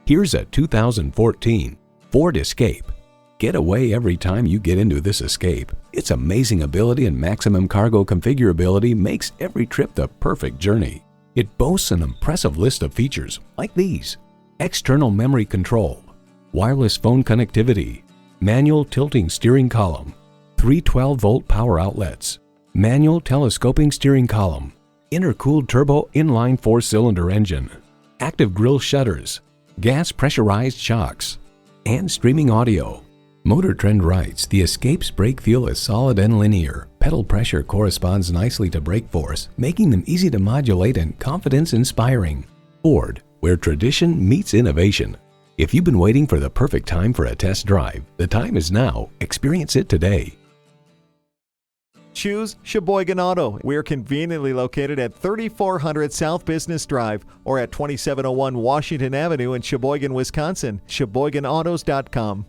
Here's a 2014 Ford Escape. Get away every time you get into this Escape. Its amazing ability and maximum cargo configurability makes every trip the perfect journey. It boasts an impressive list of features like these: external memory control, wireless phone connectivity, manual tilting steering column, 3 12-volt power outlets, manual telescoping steering column, intercooled turbo inline 4-cylinder engine, active grille shutters, gas pressurized shocks, and streaming audio. Motor Trend writes, the Escape's brake feel is solid and linear. Pedal pressure corresponds nicely to brake force, making them easy to modulate and confidence-inspiring. Ford, where tradition meets innovation. If you've been waiting for the perfect time for a test drive, the time is now. Experience it today. Choose Sheboygan Auto. We're conveniently located at 3400 South Business Drive or at 2701 Washington Avenue in Sheboygan, Wisconsin. SheboyganAutos.com.